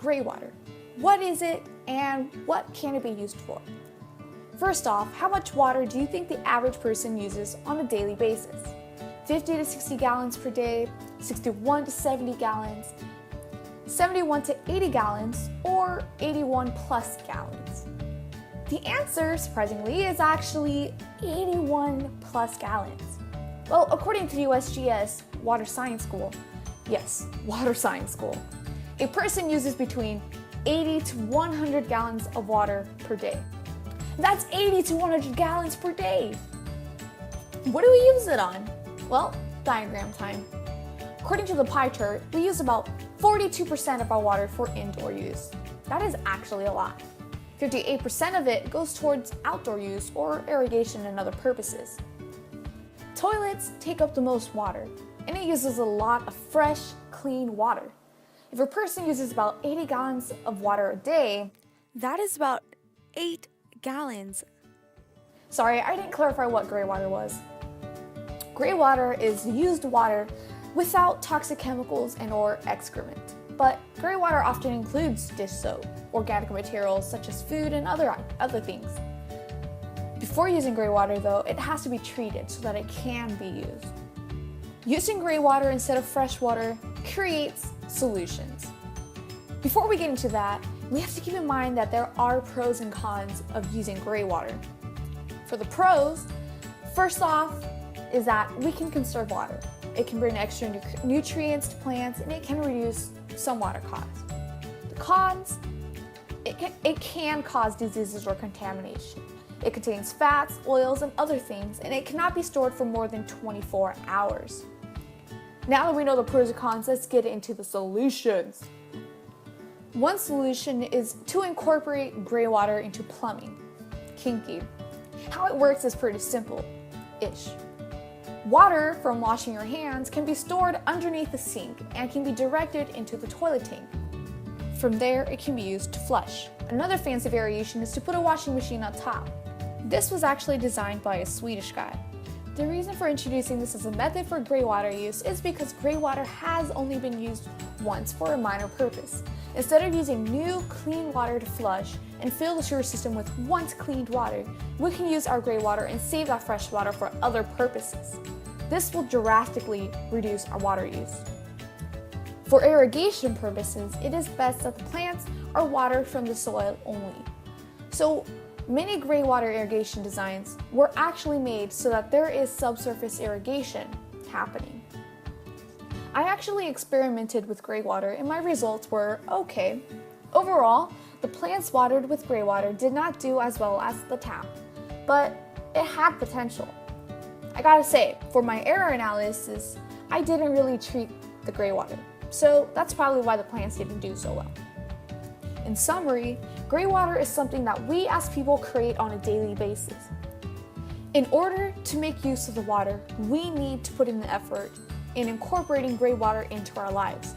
greywater. What is it and what can it be used for? First off, how much water do you think the average person uses on a daily basis? 50 to 60 gallons per day, 61 to 70 gallons, 71 to 80 gallons, or 81 plus gallons? The answer, surprisingly, is actually 81 plus gallons. Well, according to USGS Water Science School, yes, Water Science School, a person uses between 80 to 100 gallons of water per day. That's 80 to 100 gallons per day. What do we use it on? Well, diagram time. According to the pie chart, we use about 42% of our water for indoor use. That is actually a lot. 58% of it goes towards outdoor use or irrigation and other purposes. Toilets take up the most water, and it uses a lot of fresh, clean water. If a person uses about 80 gallons of water a day, that is about 8 gallons. Sorry, I didn't clarify what greywater was. Greywater is used water without toxic chemicals and or excrement. But greywater often includes dish soap, organic materials such as food and other things. Before using greywater though, it has to be treated so that it can be used. Using greywater instead of fresh water creates solutions. Before we get into that, we have to keep in mind that there are pros and cons of using greywater. For the pros, first off is that we can conserve water. It can bring extra nutrients to plants and it can reduce some water costs. The cons, it can cause diseases or contamination. It contains fats, oils, and other things, and it cannot be stored for more than 24 hours. Now that we know the pros and cons, let's get into the solutions. One solution is to incorporate greywater into plumbing. Kinky. How it works is pretty simple-ish. Water from washing your hands can be stored underneath the sink and can be directed into the toilet tank. From there, it can be used to flush. Another fancy variation is to put a washing machine on top. This was actually designed by a Swedish guy. The reason for introducing this as a method for greywater use is because greywater has only been used once for a minor purpose. Instead of using new, clean water to flush and fill the sewer system with once cleaned water, we can use our greywater and save that fresh water for other purposes. This will drastically reduce our water use. For irrigation purposes, it is best that the plants are watered from the soil only. So many greywater irrigation designs were actually made so that there is subsurface irrigation happening. I actually experimented with greywater and my results were okay. Overall, the plants watered with greywater did not do as well as the tap, but it had potential. I gotta say, for my error analysis, I didn't really treat the greywater, so that's probably why the plants didn't do so well. In summary, greywater is something that we as people create on a daily basis. In order to make use of the water, we need to put in the effort in incorporating greywater into our lives.